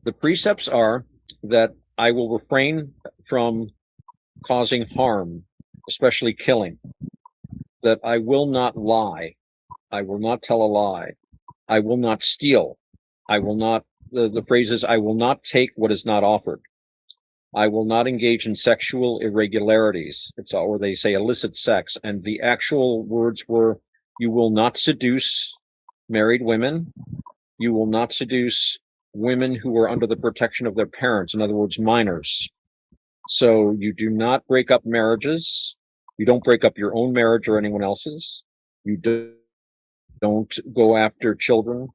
The precepts are that I will refrain from causing harm, especially killing, that I will not lie, I will not tell a lie, I will not steal, I will not, the phrase is, I will not take what is not offered. I will not engage in sexual irregularities. It's all where they say illicit sex. And the actual words were, you will not seduce married women. You will not seduce women who are under the protection of their parents. In other words, minors. So you do not break up marriages. You don't break up your own marriage or anyone else's. You don't go after children.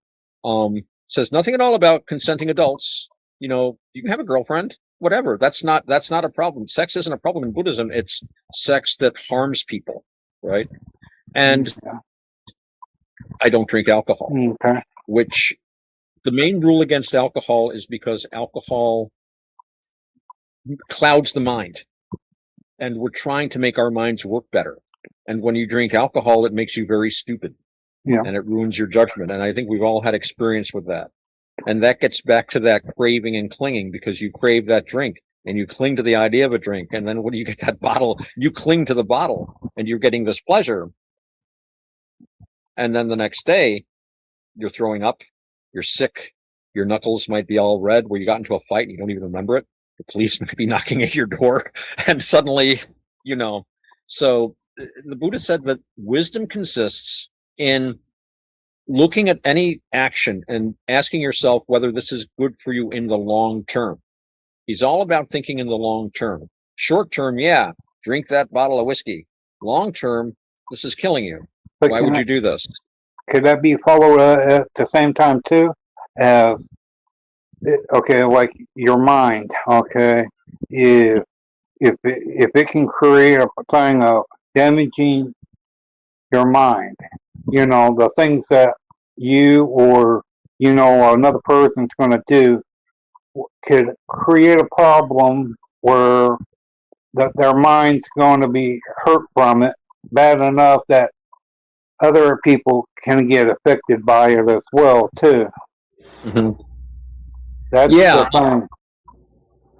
Says nothing at all about consenting adults. You know, you can have a girlfriend, whatever. That's not a problem. Sex isn't a problem in Buddhism. It's sex that harms people, right? And I don't drink alcohol, which the main rule against alcohol is because alcohol clouds the mind, and we're trying to make our minds work better. And when you drink alcohol, it makes you very stupid. Yeah. And it ruins your judgment. And I think we've all had experience with that. And that gets back to that craving and clinging, because you crave that drink and you cling to the idea of a drink. And then when you get that bottle, you cling to the bottle and you're getting this pleasure. And then the next day, you're throwing up, you're sick, your knuckles might be all red where you got into a fight and you don't even remember it. The police might be knocking at your door and suddenly, you know. So the Buddha said that wisdom consists in looking at any action and asking yourself whether this is good for you in the long term. He's all about thinking in the long term. Short term, yeah, drink that bottle of whiskey. Long term, this is killing you. But why would you do this? Could that be followed at the same time too, as okay, like your mind? Okay, if it can create a thing of damaging your mind, you know, the things that you or you know another person's going to do could create a problem where their mind's going to be hurt from it bad enough that other people can get affected by it as well too. Mm-hmm. That's the thing.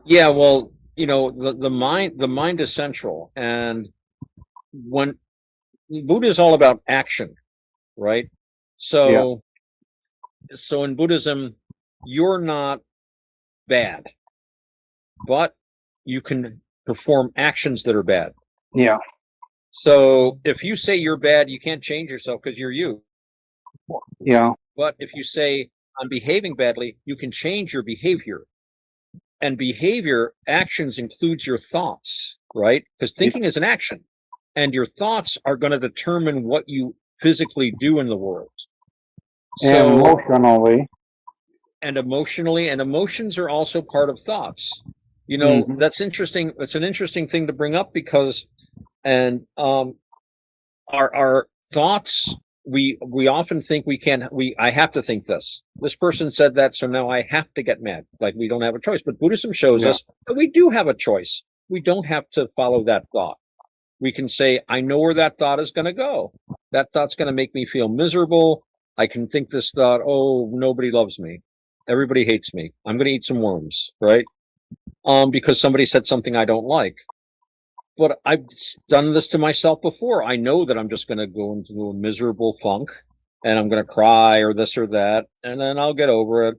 Yeah, well, you know, the mind is central, and when Buddha is all about action, right? So so in Buddhism, you're not bad, but you can perform actions that are bad. Yeah. So if you say you're bad, you can't change yourself because you're you. Yeah. But if you say I'm behaving badly, you can change your behavior. And behavior, actions includes your thoughts, right? Because thinking is an action, and your thoughts are going to determine what you physically do in the world. So, and emotionally, and emotions are also part of thoughts. You know, that's interesting. It's an interesting thing to bring up because, and our thoughts, we often think I have to think this. This person said that, so now I have to get mad. Like we don't have a choice. But Buddhism shows us that we do have a choice. We don't have to follow that thought. We can say, I know where that thought is going to go. That thought's going to make me feel miserable. I can think this thought, oh, nobody loves me. Everybody hates me. I'm going to eat some worms, right? Because somebody said something I don't like. But I've done this to myself before. I know that I'm just going to go into a miserable funk and I'm going to cry or this or that, and then I'll get over it.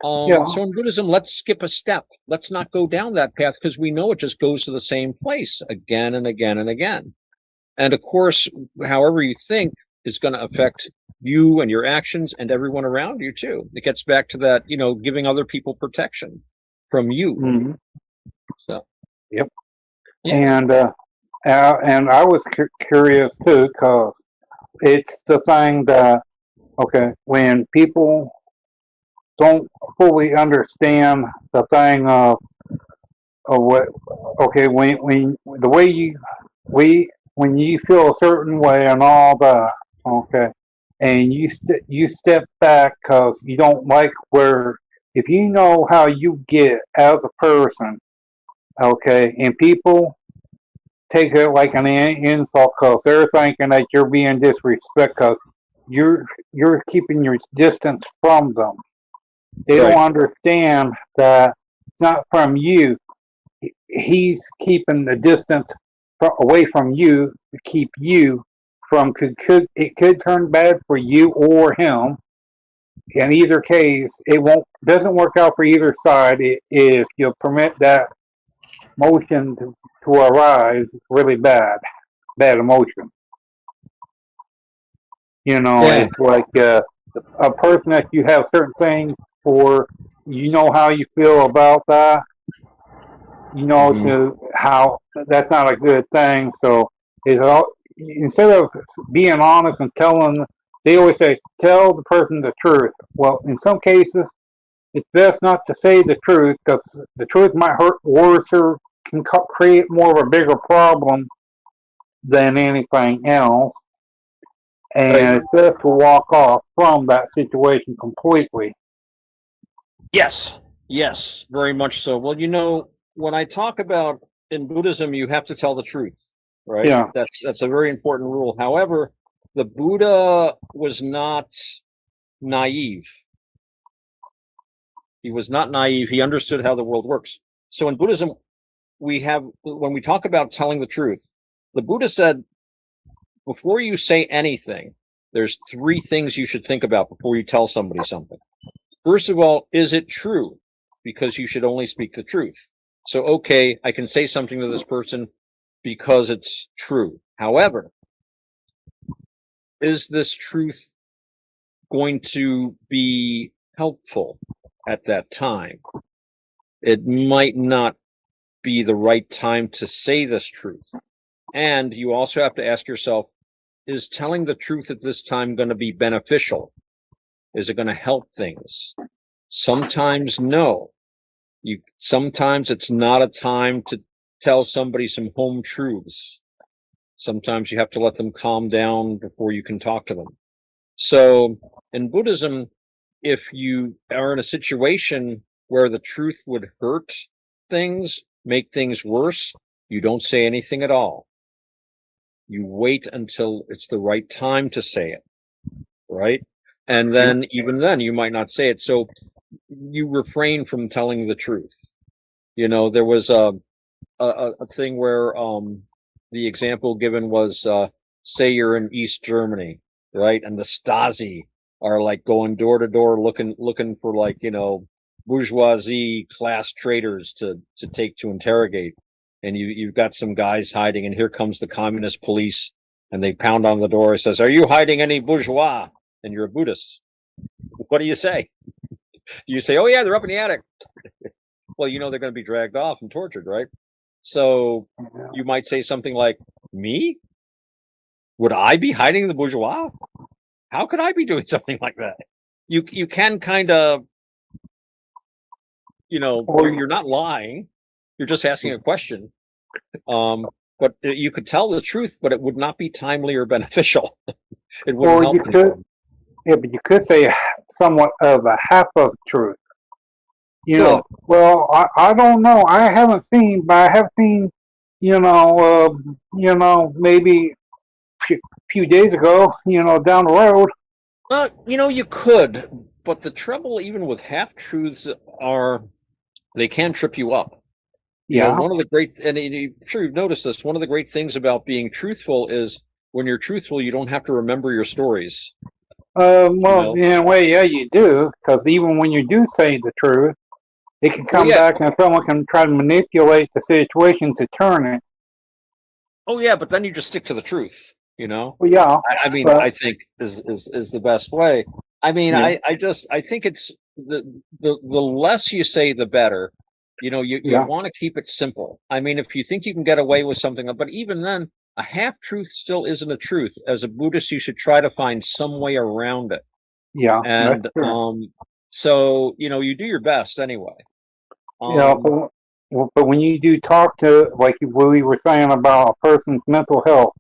So in Buddhism, let's skip a step. Let's not go down that path because we know it just goes to the same place again and again and again. And of course, however you think is going to affect you and your actions and everyone around you too. It gets back to that, you know, giving other people protection from you. So, yep. Yeah. And I was curious too, because it's the thing that, okay, when people don't fully understand the thing of what, okay, when the way when you feel a certain way and all that, okay, and you step back because you don't like where, if you know how you get as a person, okay, and people take it like an insult because they're thinking that you're being disrespectful because you're keeping your distance from them. They Right. don't understand that it's not from you. He's keeping the distance away from you to keep you from it could turn bad for you or him. In either case, it won't doesn't work out for either side if you permit that motion to arise. Really bad emotion. Yeah. It's like a person that you have certain things for. You know how you feel about that. Hmm. To how that's not a good thing. So it's all instead of being honest and telling. They always say, "Tell the person the truth." Well, in some cases, it's best not to say the truth because the truth might hurt worse or can create more of a bigger problem than anything else. Right. And it's best to walk off from that situation completely. Yes. Yes. Very much so. Well, when I talk about in Buddhism, you have to tell the truth, right? Yeah, That's a very important rule. However, the Buddha was not naive. He was not naive. He understood how the world works. So in Buddhism, when we talk about telling the truth, the Buddha said, before you say anything, there's three things you should think about before you tell somebody something. First of all, is it true? Because you should only speak the truth. So, okay, I can say something to this person because it's true. However, is this truth going to be helpful at that time? It might not be the right time to say this truth. And you also have to ask yourself, is telling the truth at this time going to be beneficial? Is it going to help things? Sometimes no. Sometimes it's not a time to tell somebody some home truths. Sometimes you have to let them calm down before you can talk to them. So in Buddhism, if you are in a situation where the truth would hurt things, make things worse, you don't say anything at all. You wait until it's the right time to say it, right? And then even then, you might not say it. So you refrain from telling the truth. There was a thing where the example given was say you're in East Germany, right? And the Stasi are like going door to door looking for like, bourgeoisie class traitors to take to interrogate. And you've got some guys hiding, and here comes the communist police, and they pound on the door. It says, "Are you hiding any bourgeois?" And you're a Buddhist. What do you say? You say, "Oh yeah, they're up in the attic." Well, they're going to be dragged off and tortured, right? So you might say something like, "Me? Would I be hiding the bourgeois? How could I be doing something like that?" You can kind of, you're not lying. You're just asking a question. But you could tell the truth, but it would not be timely or beneficial. It wouldn't or help you could, anyone. yeah, but you could say somewhat of a half of truth. Good. Well, I don't know. I haven't seen, but I have seen, maybe a few days ago, down the road. You could, but the trouble, even with half truths, are they can trip you up. Yeah. One of the great, and I'm sure you've noticed this, one of the great things about being truthful is when you're truthful, you don't have to remember your stories. You Well, know? in a way, yeah, you do, because even when you do say the truth, it can Well, come yeah. back and someone can try to manipulate the situation to turn it. Oh, yeah, but then you just stick to the truth, Well, yeah, I mean, but I think is the best way. I mean, yeah, I think it's the less you say, the better. You yeah, want to keep it simple. I mean, if you think you can get away with something, but even then, a half truth still isn't a truth. As a Buddhist, you should try to find some way around it. yeah, that's And true. so you do your best anyway. Yeah, Um, but when you do talk to, like we were saying about a person's mental health,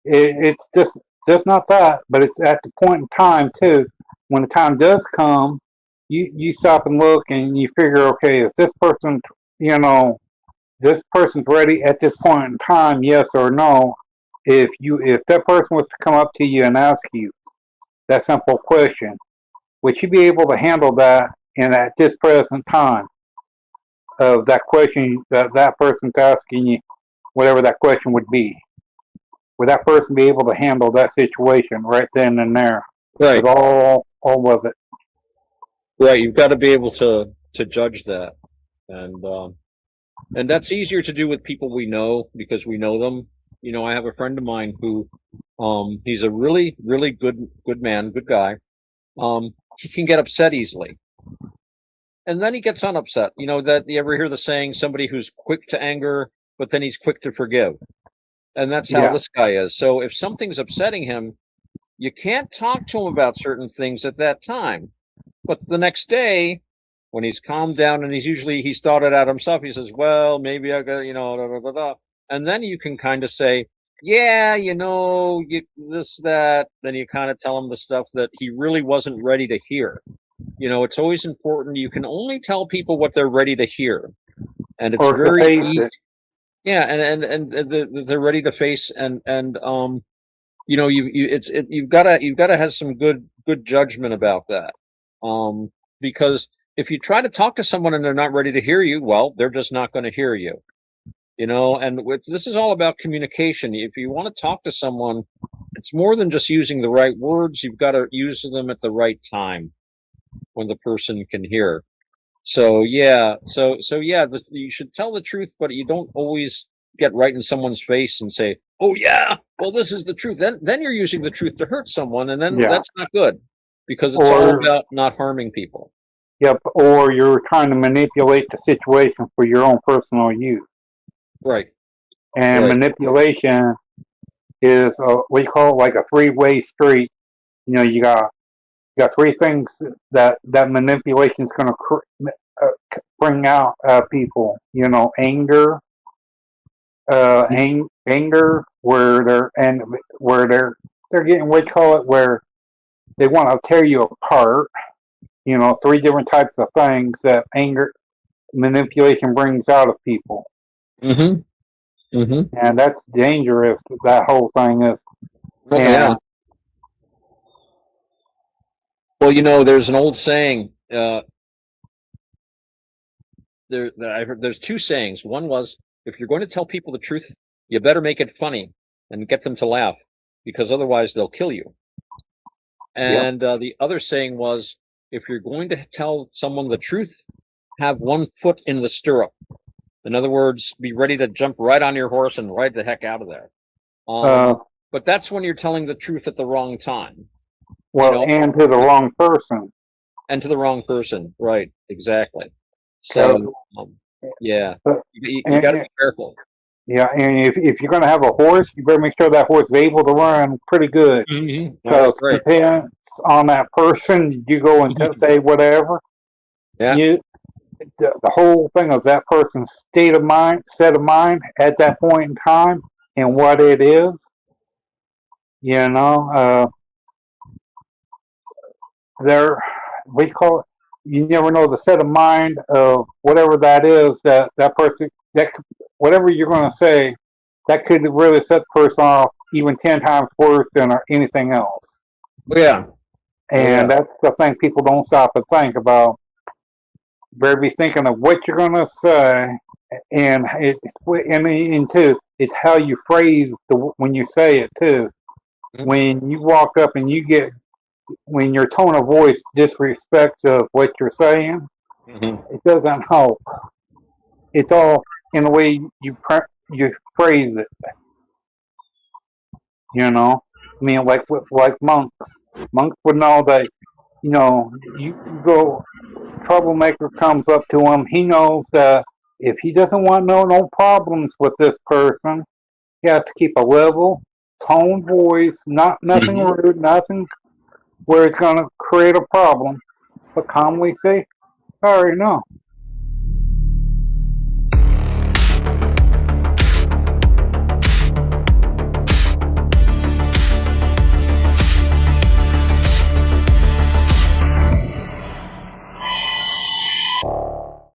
it's just not that, but it's at the point in time too. When the time does come, you stop and look and you figure, okay, if this person, you know, this person's ready at this point in time, yes or no. If that person was to come up to you and ask you that simple question, would you be able to handle that and at this present time of that question that person's asking you, whatever that question would be, would that person be able to handle that situation right then and there Right. with all of it? Right. You've got to be able to judge that, and that's easier to do with people we know because we know them. You know, I have a friend of mine who, he's a really, really good man, good guy. He can get upset easily, and then he gets unupset. You know that you ever hear the saying, somebody who's quick to anger, but then he's quick to forgive. And that's how Yeah. this guy is. So if something's upsetting him, you can't talk to him about certain things at that time. But the next day, when he's calmed down and he's thought it out himself, he says, well, maybe I got, da, da, da, da. And then you can kind of say, yeah, this, that. Then you kind of tell him the stuff that he really wasn't ready to hear. You know, it's always important. You can only tell people what they're ready to hear. And it's Or to very face easy. it. Yeah, and they're ready to face you know you've got to have some good judgment about that, because if you try to talk to someone and they're not ready to hear you, well, they're just not going to hear you, you know. And this is all about communication. If you want to talk to someone, it's more than just using the right words. You've got to use them at the right time when the person can hear. So yeah, you should tell the truth, but you don't always get right in someone's face and say, "Oh yeah, well this is the truth." Then you're using the truth to hurt someone, and then Yeah. that's not good because it's all Or about not harming people. yep. Or you're trying to manipulate the situation for your own personal use. Right, And right. manipulation is we call it like a three-way street. You know, you got three things that manipulation is going to bring out people. You know, anger, anger, where they're getting what you call it, where they want to tear you apart. You know, three different types of things that anger manipulation brings out of people, Mm-hmm. Mm-hmm. and that's dangerous. That whole thing is, Oh yeah. and Well, you know, there's an old saying. I've heard, there's two sayings. One was, if you're going to tell people the truth, you better make it funny and get them to laugh, because otherwise they'll kill you. yep, And the other saying was, if you're going to tell someone the truth, have one foot in the stirrup. In other words, be ready to jump right on your horse and ride the heck out of there. uh, But that's when you're telling the truth at the wrong time, you well, know, and to the wrong person, and to the wrong person. Right, exactly. because So, yeah, you got to and, be careful. yeah, and if you're going to have a horse, you better make sure that horse is able to run pretty good. Mm-hmm. No, Because that's right. depends on that person, you go and say whatever. Yeah. You the whole thing of that person's set of mind at that point in time, and what it is. You know, there we call it. You never know the set of mind of whatever that is that person that whatever you're going to say that could really set the person off even 10 times worse than anything else. Oh yeah. Oh yeah. And that's the thing people don't stop and think about. Better be thinking of what you're going to say, and too, it's how you phrase when you say it too. Mm-hmm. When you walk up and when your tone of voice disrespects of what you're saying, it doesn't help. It's all in the way you phrase it. You know, I mean, like monks. Monks would know that. You know, you go troublemaker comes up to him. He knows that if he doesn't want no problems with this person, he has to keep a level tone voice, nothing rude, nothing where it's going to create a problem, but calmly say, "Sorry, no,